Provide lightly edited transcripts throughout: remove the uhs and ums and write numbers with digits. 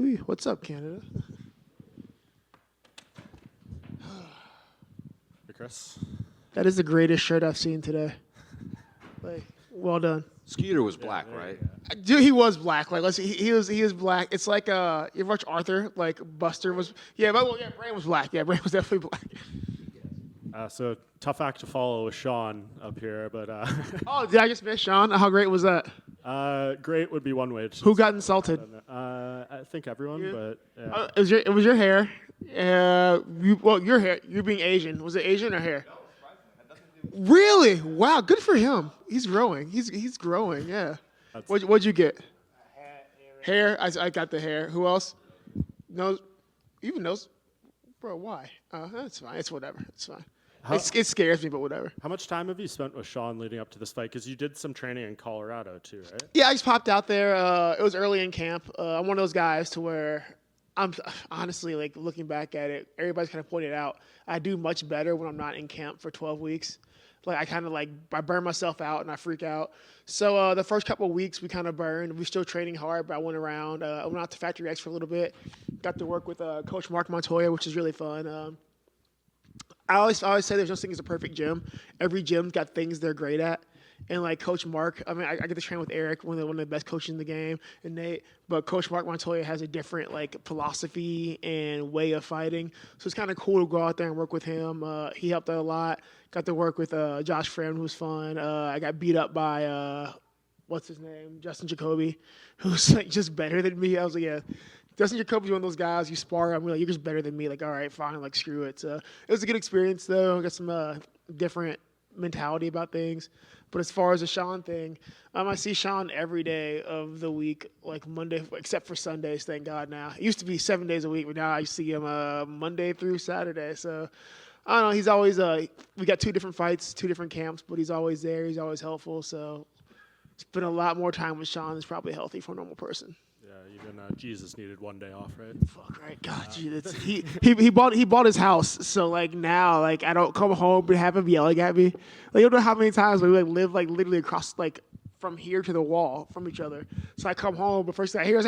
Woo-wee. What's up, Canada? Hey, Chris. That is the greatest shirt I've seen today. Like, well done. Skeeter was black, right? Dude, he was black. Like, he was black. It's like you ever watch Arthur? Like Buster was. Yeah, Brain was black. Yeah, Brain was definitely black. So tough act to follow with Sean up here, but Oh, did I just miss Sean? How great was that? great would be one way. Who got insulted? I think everyone, Yeah. but yeah. It was your hair. Your hair. You being Asian. Was it Asian or hair? Really? Wow. Good for him. He's growing. He's growing. Yeah. What'd you get? Hair. I got the hair. Who else? Nose. Even nose. Bro, why? That's fine. It's whatever. It's fine. It scares me, but whatever. How much time have you spent with Sean leading up to this fight? Because you did some training in Colorado too, right? Yeah, I just popped out there. It was early in camp. I'm one of those guys to where I'm honestly, like, looking back at it, everybody's kind of pointed out I do much better when I'm not in camp for 12 weeks. Like, I kind of I burn myself out and I freak out. So the first couple of weeks we kind of burned. We're still training hard, but I went around. I went out to Factory X for a little bit. Got to work with Coach Marc Montoya, which is really fun. I always say there's no thing as a perfect gym. Every gym's got things they're great at. And like Coach Marc, I mean, I get to train with Eric, one of the best coaches in the game, and Nate. But Coach Marc Montoya has a different philosophy and way of fighting. So it's kind of cool to go out there and work with him. He helped out a lot. Got to work with Josh Friend, who's fun. I got beat up by what's his name, Justin Jacoby, who's just better than me. I was like, yeah. Justin Jacoby's one of those guys, you spar, I'm like, you're just better than me. Like, all right, fine, screw it. So it was a good experience, though. I got some different mentality about things. But as far as the Sean thing, I see Sean every day of the week, like Monday, except for Sundays, thank God now. It used to be 7 days a week, but now I see him Monday through Saturday. So, I don't know, he's always, we got 2 different fights, 2 different camps, but he's always there. He's always helpful. So, spend a lot more time with Sean is probably healthy for a normal person. Yeah, even Jesus needed 1 day off, right? Fuck right, God, he bought his house, so now I don't come home and have him yelling at me. You don't know how many times we live literally across from here to the wall from each other. So I come home, but first thing I hear is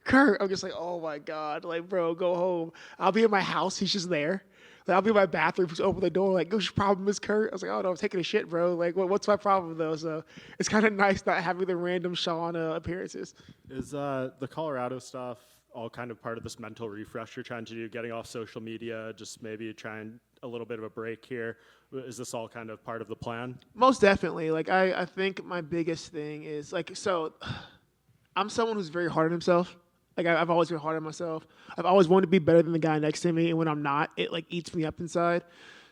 Kurt. I'm just like, oh my God, bro, go home. I'll be in my house, he's just there. I'll be in my bathroom, just open the door, what's your problem, Miss Kurt? I was like, oh no, I'm taking a shit, bro. What's my problem though? So it's kind of nice not having the random Sean appearances. Is the Colorado stuff all kind of part of this mental refresh you're trying to do, getting off social media, just maybe trying a little bit of a break here? Is this all kind of part of the plan? Most definitely. I think my biggest thing is, so I'm someone who's very hard on himself. I've always been hard on myself. I've always wanted to be better than the guy next to me, and when I'm not, it eats me up inside.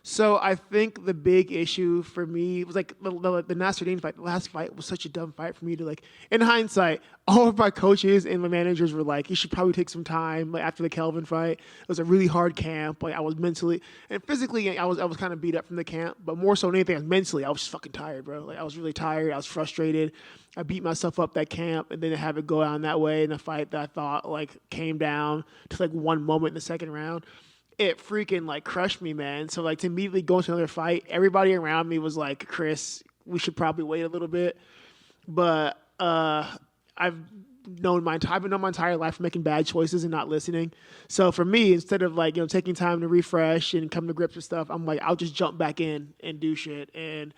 So I think the big issue for me was the Nasruddin fight. The last fight was such a dumb fight for me to in hindsight, all of my coaches and my managers were like, you should probably take some time after the Kelvin fight. It was a really hard camp. I was mentally and physically, I was kind of beat up from the camp, but more so than anything, mentally, I was just fucking tired, bro. I was really tired. I was frustrated. I beat myself up that camp, and then to have it go down that way in a fight that I thought came down to one moment in the second round. It freaking crushed me, man. So to immediately go into another fight, everybody around me was like, Chris, we should probably wait a little bit. But I've known my entire life for making bad choices and not listening. So for me, instead of taking time to refresh and come to grips with stuff, I'm I'll just jump back in and do shit. And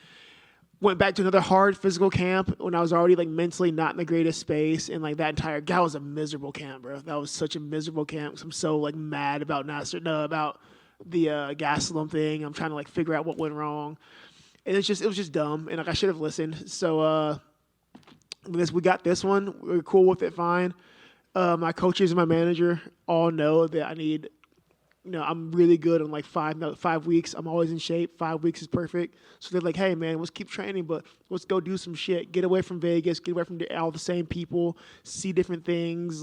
went back to another hard physical camp when I was already mentally not in the greatest space, and that was a miserable camp, bro. That was such a miserable camp. 'Cause I'm so mad about about the Gastelum thing. I'm trying to figure out what went wrong, and it was just dumb. And I should have listened. So we got this one. We're cool with it, fine. My coaches and my manager all know that I need. I'm really good on 5 weeks. I'm always in shape. 5 weeks is perfect. So they're like, hey, man, let's keep training, but let's go do some shit. Get away from Vegas. Get away from all the same people. See different things.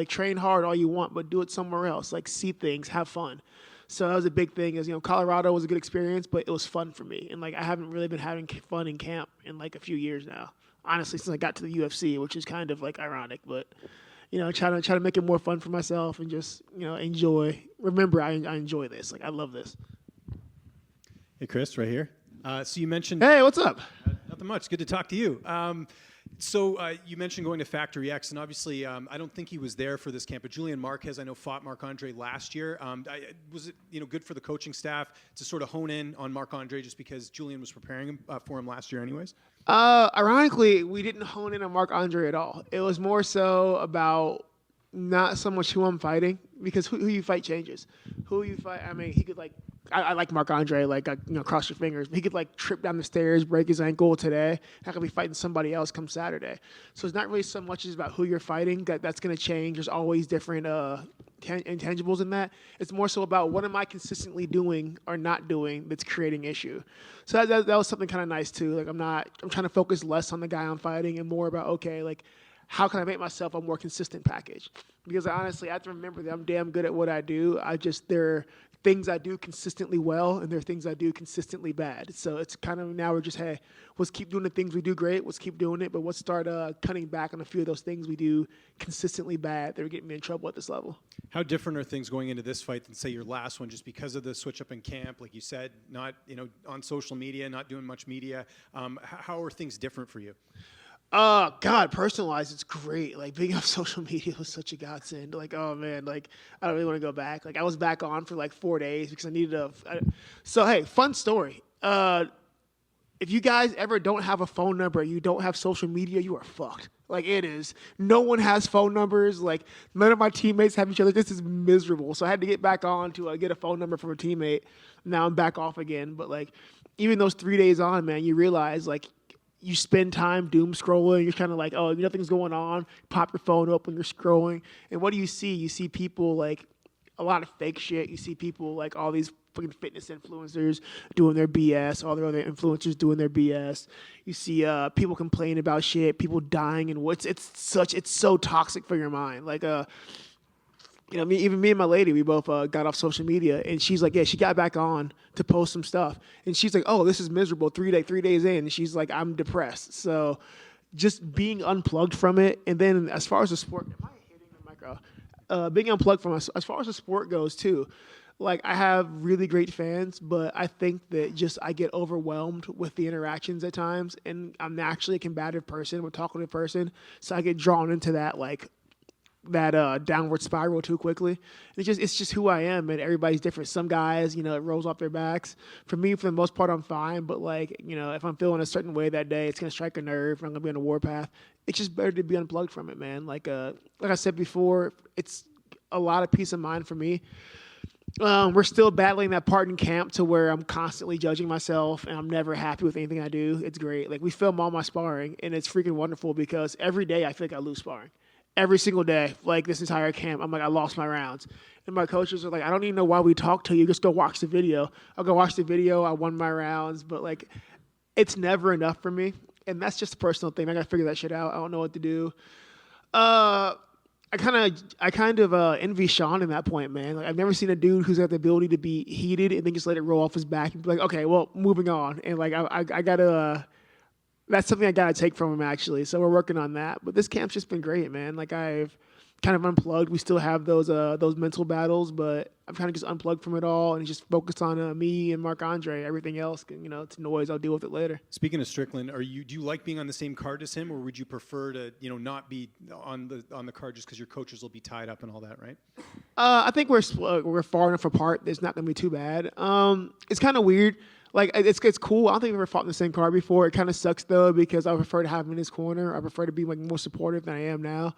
Train hard all you want, but do it somewhere else. See things. Have fun. So that was a big thing. Colorado was a good experience, but it was fun for me. And I haven't really been having fun in camp in a few years now. Honestly, since I got to the UFC, which is kind of ironic, but try to make it more fun for myself and just, enjoy. Remember, I enjoy this. I love this. Hey, Chris, right here. So you mentioned... Hey, what's up? Nothing much. Good to talk to you. So you mentioned going to Factory X, and obviously I don't think he was there for this camp, but Julian Marquez, I know, fought Marc-Andre last year. Was it good for the coaching staff to sort of hone in on Marc-Andre just because Julian was preparing him, for him last year anyways? Ironically, we didn't hone in on Marc-Andre at all. It was more so about not so much who I'm fighting, because who you fight changes. Who you fight, I mean, he could I like Marc-Andre, cross your fingers. But he could trip down the stairs, break his ankle today. I could be fighting somebody else come Saturday. So it's not really so much as about who you're fighting. That's going to change. There's always different intangibles in that. It's more so about what am I consistently doing or not doing that's creating issue. So that was something kind of nice too. I'm trying to focus less on the guy I'm fighting and more about, how can I make myself a more consistent package? Because honestly, I have to remember that I'm damn good at what I do. There are things I do consistently well, and there are things I do consistently bad. So it's kind of now we're just, hey, let's keep doing the things we do great. Let's keep doing it, but let's start cutting back on a few of those things we do consistently bad that are getting me in trouble at this level. How different are things going into this fight than, say, your last one, just because of the switch up in camp? Like you said, not on social media, not doing much media. How are things different for you? God, personalized, it's great. Being on social media was such a godsend. Oh man, I don't really want to go back. I was back on for 4 days because I needed So hey, fun story. If you guys ever don't have a phone number, you don't have social media, you are fucked. It is. No one has phone numbers. None of my teammates have each other. This is miserable. So I had to get back on to get a phone number from a teammate. Now I'm back off again. But even those 3 days on, man, you realize you spend time doom scrolling. You're kind of oh, nothing's going on. Pop your phone up when you're scrolling. And what do you see? You see people a lot of fake shit. You see people all these fucking fitness influencers doing their BS. All their other influencers doing their BS. You see people complain about shit. People dying and it's so toxic for your mind. Me and my lady, we both got off social media, and she's she got back on to post some stuff, and she's oh, this is miserable. 3 days in, and she's I'm depressed. So, just being unplugged from it, and then as far as the sport, am I hitting the micro? Being unplugged from us, as far as the sport goes too. I have really great fans, but I think that I get overwhelmed with the interactions at times, and I'm naturally a combative person, I'm a talkative person, so I get drawn into that downward spiral too quickly. It's just who I am, and everybody's different. Some guys, it rolls off their backs. For me, for the most part, I'm fine. But if I'm feeling a certain way that day, it's gonna strike a nerve. I'm gonna be on a warpath. It's just better to be unplugged from it, man. Like I said before, it's a lot of peace of mind for me. We're still battling that part in camp to where I'm constantly judging myself and I'm never happy with anything I do. It's great. We film all my sparring, and it's freaking wonderful because every day I feel I lose sparring. Every single day, this entire camp, I'm I lost my rounds. And my coaches are I don't even know why we talk to you. Just go watch the video. I'll go watch the video. I won my rounds. But, it's never enough for me. And that's just a personal thing. I got to figure that shit out. I don't know what to do. I kind of envy Sean in that point, man. I've never seen a dude who's got the ability to be heated and then just let it roll off his back and be okay, well, moving on. And, I got to... That's something I got to take from him, actually. So we're working on that. But this camp's just been great, man. I've kind of unplugged. We still have those mental battles, but I'm kind of just unplugged from it all and just focused on me and Marc-Andre. Everything else, it's noise. I'll deal with it later. Speaking of Strickland, do you like being on the same card as him, or would you prefer to, not be on the card just because your coaches will be tied up and all that, right? I think we're far enough apart. It's not going to be too bad. It's kind of weird. It's cool. I don't think we've ever fought in the same card before. It kind of sucks, though, because I prefer to have him in his corner. I prefer to be more supportive than I am now.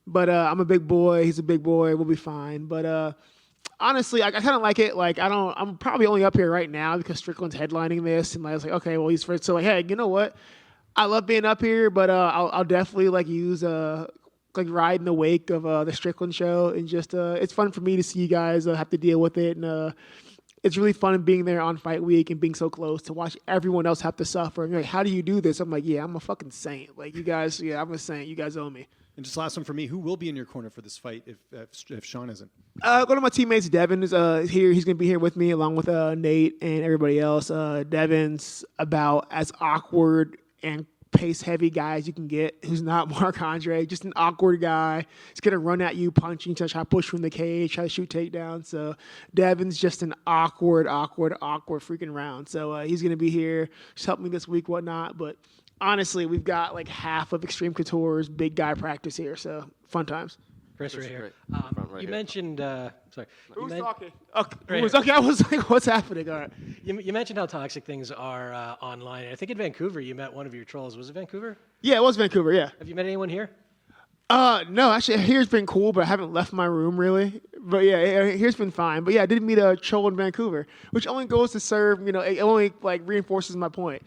But I'm a big boy. He's a big boy. We'll be fine. But honestly, I kind of like it. I'm probably only up here right now because Strickland's headlining this. And I was okay, well, he's first. So, hey, you know what? I love being up here, but I'll definitely, use ride in the wake of the Strickland show. And just it's fun for me to see you guys have to deal with it. And it's really fun being there on fight week and being so close to watch everyone else have to suffer. And you're how do you do this? I'm yeah, I'm a fucking saint. You guys, yeah, I'm a saint. You guys owe me. And just last one for me, who will be in your corner for this fight if Sean isn't? One of my teammates, Devin, is here. He's going to be here with me along with Nate and everybody else. Devin's about as awkward and pace-heavy guy as you can get, who's not Marc-Andre, just an awkward guy. He's going to run at you, punch you, try to push you in the cage, try to shoot takedowns. So Devin's just an awkward freaking round. So he's going to be here, just help me this week, whatnot. But honestly, we've got like half of Extreme Couture's big guy practice here, so fun times. Chris, right here. Right You here. mentioned, sorry. Who's you talking? Okay. Right Who's, here. okay, I was like, what's happening? All right. You mentioned how toxic things are online. I think in Vancouver you met one of your trolls. Was it Vancouver? Yeah, it was Vancouver, yeah. Have you met anyone here? No, actually, here's been cool, but I haven't left my room really. But yeah, here's been fine. But yeah, I did meet a troll in Vancouver, which only goes to serve, it only like reinforces my point.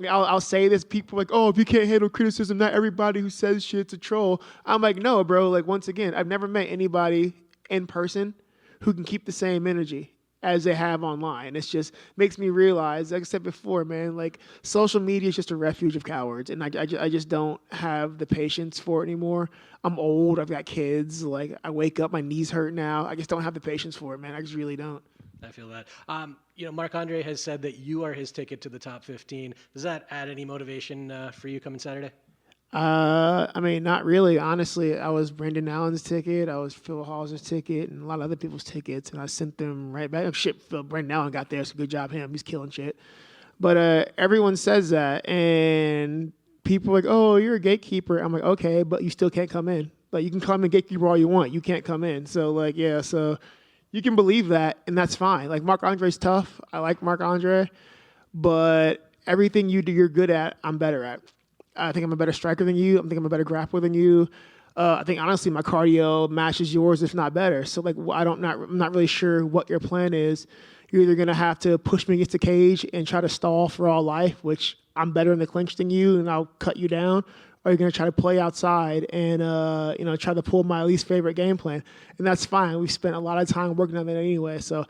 I'll say this, people are like, oh, if you can't handle criticism, not everybody who says shit's a troll. I'm like, no, bro. Like, once again, I've never met anybody in person who can keep the same energy as they have online. It's just makes me realize, like I said before, man, like social media is just a refuge of cowards. And I just don't have the patience for it anymore. I'm old. I've got kids. Like I wake up, my knees hurt now. I just don't have the patience for it, man. I just really don't. I feel that. Marc-Andre has said that you are his ticket to the top 15. Does that add any motivation for you coming Saturday? I mean, not really. Honestly, I was Brendan Allen's ticket. I was Phil Hauser's ticket and a lot of other people's tickets. And I sent them right back. Oh, shit, Brendan Allen got there, so good job him. He's killing shit. But everyone says that. And people are like, oh, you're a gatekeeper. I'm like, okay, but you still can't come in. Like, you can come and gatekeeper all you want. You can't come in. So, like, yeah, so you can believe that, and that's fine. Like, Marc-Andre's tough. I like Marc-Andre. But everything you do, you're good at, I'm better at. I think I'm a better striker than you. I think I'm a better grappler than you. I think, honestly, my cardio matches yours, if not better. So, like, I'm not really sure what your plan is. You're either going to have to push me against the cage and try to stall for all life, which I'm better in the clinch than you, and I'll cut you down, or you're going to try to play outside and, try to pull my least favorite game plan. And that's fine. We've spent a lot of time working on that anyway. So,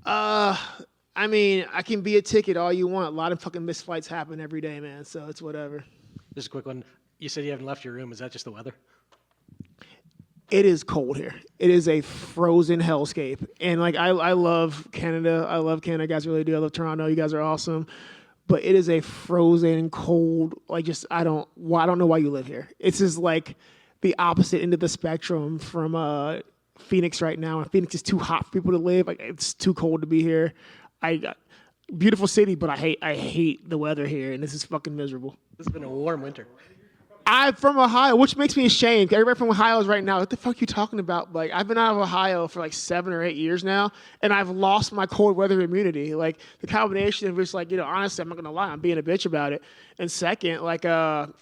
I mean, I can be a ticket all you want. A lot of fucking missed flights happen every day, man. So it's whatever. Just a quick one. You said you haven't left your room. Is that just the weather? It is cold here. It is a frozen hellscape. And, like, I love Canada. I love Canada. You guys really do. I love Toronto. You guys are awesome. But it is a frozen, cold, like, just, I don't know why you live here. It's just, like, the opposite end of the spectrum from Phoenix right now. And Phoenix is too hot for people to live. Like, it's too cold to be here. Beautiful city, but I hate the weather here, and this is fucking miserable. This has been a warm winter. I'm from Ohio, which makes me ashamed. Everybody from Ohio is right now, what the fuck are you talking about? Like, I've been out of Ohio for like 7 or 8 years now, and I've lost my cold weather immunity. Like, the combination of just, like, honestly, I'm not going to lie, I'm being a bitch about it. And second, like, I'm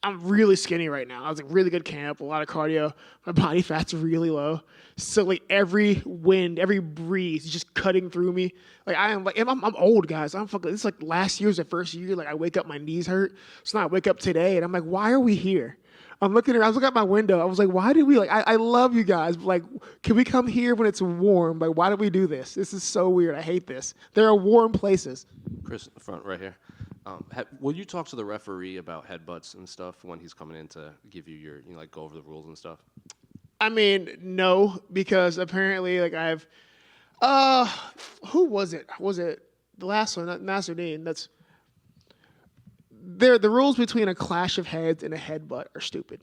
really skinny right now. I was like really good camp, a lot of cardio. My body fat's really low. So, like, every wind, every breeze is just cutting through me. Like, I'm old, guys. This is like last year's the first year. Like, I wake up, my knees hurt. So now I wake up today and I'm like, why are we here? I was looking out my window. I was like, why did we, like, I love you guys. But, like, can we come here when it's warm? Like, why did we do this? This is so weird. I hate this. There are warm places. Chris, in the front right here. Will you talk to the referee about headbutts and stuff when he's coming in to give you your, like, go over the rules and stuff? I mean, no, because apparently, like, who was it? Was it the last one? Not Nasruddin. The rules between a clash of heads and a headbutt are stupid.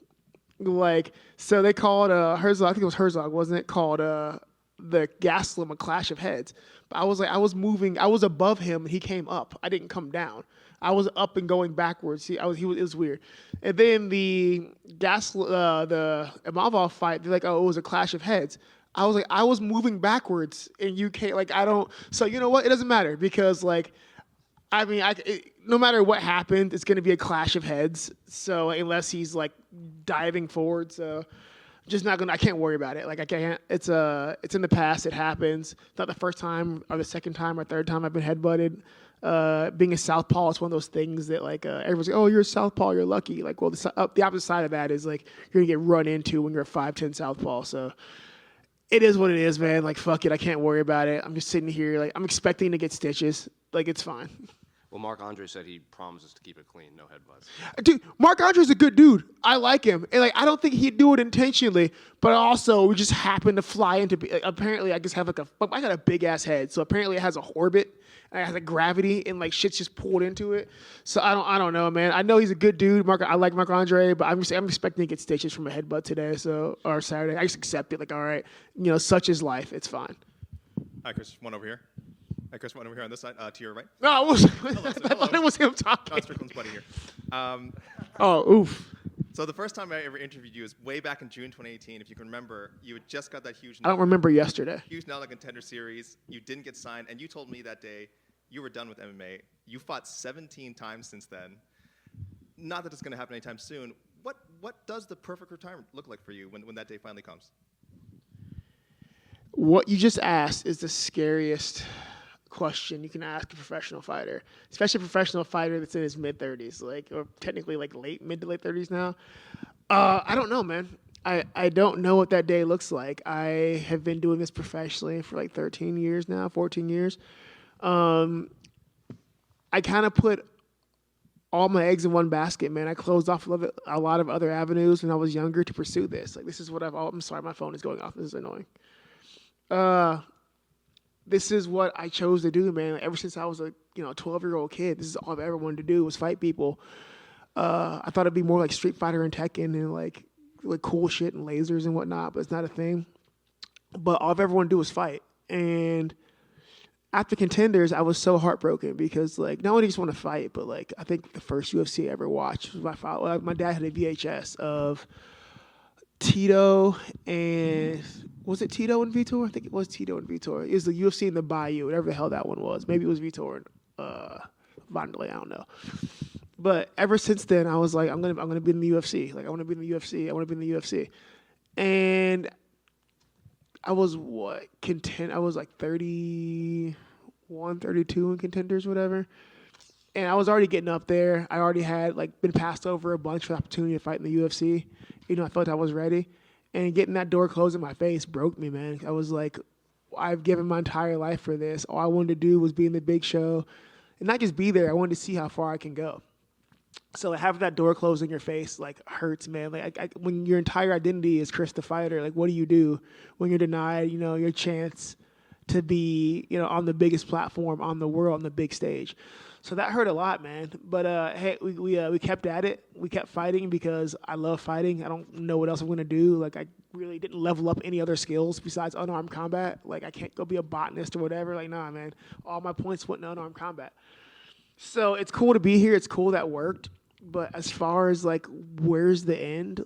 Like, so they called Herzog, I think it was Herzog, wasn't it? Called the Gaslam a clash of heads. But I was above him and he came up. I didn't come down. I was up and going backwards. It was weird. And then the Imavov fight, they're like, oh, it was a clash of heads. I was like, I was moving backwards and you can't, like, I don't, so you know what? It doesn't matter because, like, I mean, no matter what happened, it's going to be a clash of heads. So unless he's, like, diving forward, so just not gonna. I can't worry about it. Like, I can't. It's in the past. It happens. It's not the first time or the second time or third time I've been headbutted. Being a southpaw, it's one of those things that, like, everyone's like, oh, you're a southpaw, you're lucky. Like, well, the opposite side of that is, like, you're gonna get run into when you're a 5'10" southpaw. So it is what it is, man. Like, fuck it. I can't worry about it. I'm just sitting here. Like, I'm expecting to get stitches. Like, it's fine. Well, Marc-Andre said he promises to keep it clean, no headbutts. Dude, Marc-Andre's a good dude. I like him. And, like, I don't think he'd do it intentionally, but also we just happen to fly into, like, apparently I just have, like, I got a big-ass head, so apparently it has a orbit, and it has a gravity, and, like, shit's just pulled into it. So I don't know, man. I know he's a good dude. I like Marc-Andre, but I'm expecting to get stitches from a headbutt today, or Saturday. I just accept it, like, all right, such is life. It's fine. Hi, Chris. One over here. Hi, Chris, one over here on this side, to your right. No, it was, Hello, I sir. thought it was him talking. John Strickland's buddy here. Oh, oof. So the first time I ever interviewed you was way back in June 2018. If you can remember, you had just got that I don't remember yesterday. huge Now the Contender series. You didn't get signed, and you told me that day you were done with MMA. You fought 17 times since then. Not that it's going to happen anytime soon. What does the perfect retirement look like for you when that day finally comes? What you just asked is the scariest question you can ask a professional fighter, especially a professional fighter that's in his mid-30s, or technically mid to late 30s now. I don't know, man. I don't know what that day looks like. I have been doing this professionally for 13 years now, 14 years. I kind of put all my eggs in one basket, man. I closed off a lot of other avenues when I was younger to pursue this. This is what I'm sorry, my phone is going off. This is annoying. This is what I chose to do, man. Ever since I was a 12-year-old kid, this is all I've ever wanted to do was fight people. I thought it'd be more like Street Fighter and Tekken and like cool shit and lasers and whatnot, but it's not a thing. But all I've ever wanted to do was fight. And after Contenders, I was so heartbroken because not only just want to fight, but I think the first UFC I ever watched was my dad had a VHS of Tito and was it Tito and Vitor? I think it was Tito and Vitor. It was the UFC in the Bayou, whatever the hell that one was. Maybe it was Vitor and Vanderlei, I don't know. But ever since then, I was like, I'm gonna be in the UFC. I want to be in the UFC. I want to be in the UFC. And I was I was 31, 32 in Contenders, whatever. And I was already getting up there. I already had been passed over a bunch for the opportunity to fight in the UFC. I felt I was ready. And getting that door closed in my face broke me, man. I was like, I've given my entire life for this. All I wanted to do was be in the big show. And not just be there. I wanted to see how far I can go. So having that door closed in your face hurts, man. When your entire identity is Chris the Fighter, what do you do when you're denied, your chance to be, on the biggest platform on the world, on the big stage? So that hurt a lot, man. But hey, we kept at it. We kept fighting because I love fighting. I don't know what else I'm gonna do. I really didn't level up any other skills besides unarmed combat. I can't go be a botanist or whatever. Nah, man. All my points went in unarmed combat. So it's cool to be here. It's cool that worked. But as far as where's the end?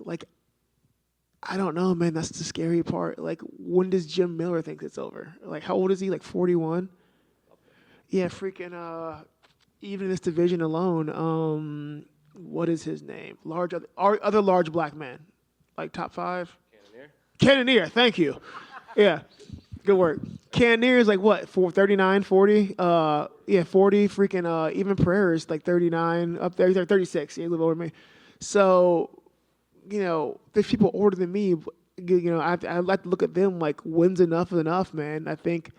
I don't know, man. That's the scary part. When does Jim Miller think it's over? How old is he? 41? Yeah, freaking. Even in this division alone, what is his name? Other large black man, top 5. Cannonier. Thank you. Yeah, good work. Cannonier is what? 39, 40. 40. Freaking. Even Pereira is 39 up there. He's 36. He's a little older than me. So, there's people older than me. I like to look at them when's enough is enough, man. I think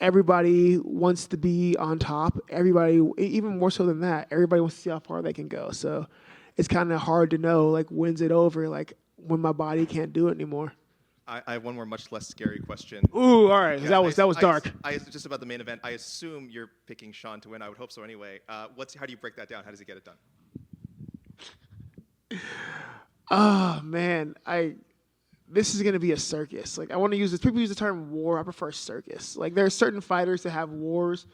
everybody wants to be on top. Everybody, even more so than that, everybody wants to see how far they can go. So it's kind of hard to know, when's it over, when my body can't do it anymore. I have one more much less scary question. Ooh, all right. Yeah, that was dark. Just about the main event. I assume you're picking Sean to win. I would hope so anyway. How do you break that down? How does he get it done? Oh, man. This is going to be a circus. I want to use this. People use the term war. I prefer circus. There are certain fighters that have wars,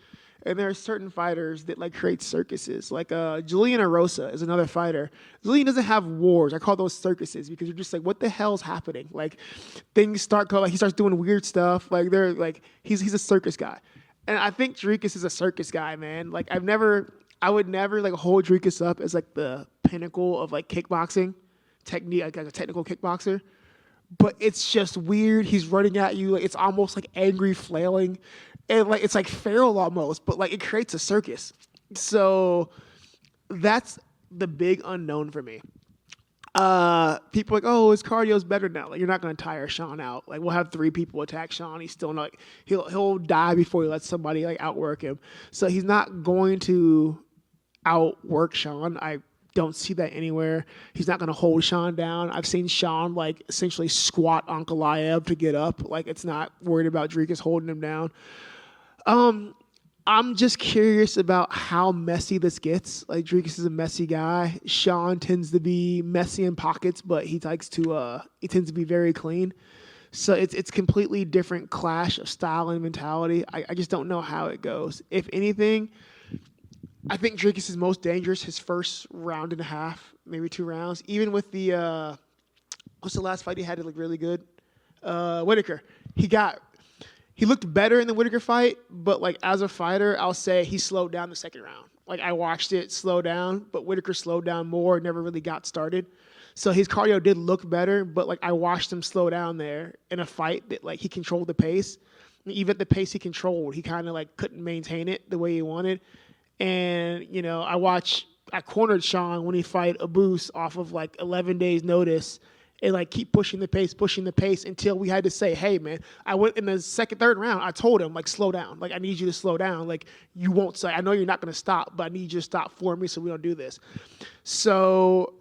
and there are certain fighters that create circuses. Julian Erosa is another fighter. Julian doesn't have wars. I call those circuses because you're just what the hell's happening? Things start going. He starts doing weird stuff. He's a circus guy, and I think Dricus is a circus guy, man. I would never hold Dricus up as the pinnacle of kickboxing technique, a technical kickboxer. But it's just weird. He's running at you. It's almost angry flailing. And it's feral almost, but it creates a circus. So that's the big unknown for me. People oh, his cardio's better now. You're not going to tire Sean out. We'll have 3 people attack Sean. He's still not, he'll die before he lets somebody outwork him. So he's not going to outwork Sean. I don't see that anywhere. He's not going to hold Sean down. I've seen Sean essentially squat Ankalaev to get up. It's not worried about Dricus holding him down. I'm just curious about how messy this gets. Dricus is a messy guy. Sean tends to be messy in pockets, but he tends to be very clean. So it's completely different clash of style and mentality. I just don't know how it goes. If anything, I think Dricus is most dangerous his first round and a half, maybe 2 rounds. Even with the what's the last fight he had that looked really good? Whitaker. He looked better in the Whitaker fight, but like as a fighter, I'll say he slowed down the second round. Like I watched it slow down, but Whitaker slowed down more, never really got started. So his cardio did look better, but like I watched him slow down there in a fight that like he controlled the pace. And even at the pace he controlled, he kind of like couldn't maintain it the way he wanted. And, you know, I cornered Sean when he fight Abus off of like 11 days notice and like keep pushing the pace until we had to say, hey man, I went in the third round, I told him like, slow down. Like I need you to slow down. Like you won't say, I know you're not going to stop, but I need you to stop for me so we don't do this. So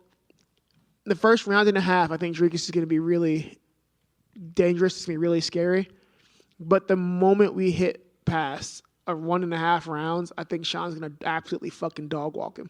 the first round and a half, I think Dricus is going to be really dangerous. It's going to be really scary. But the moment we hit past 1.5 rounds, I think Sean's going to absolutely fucking dog walk him.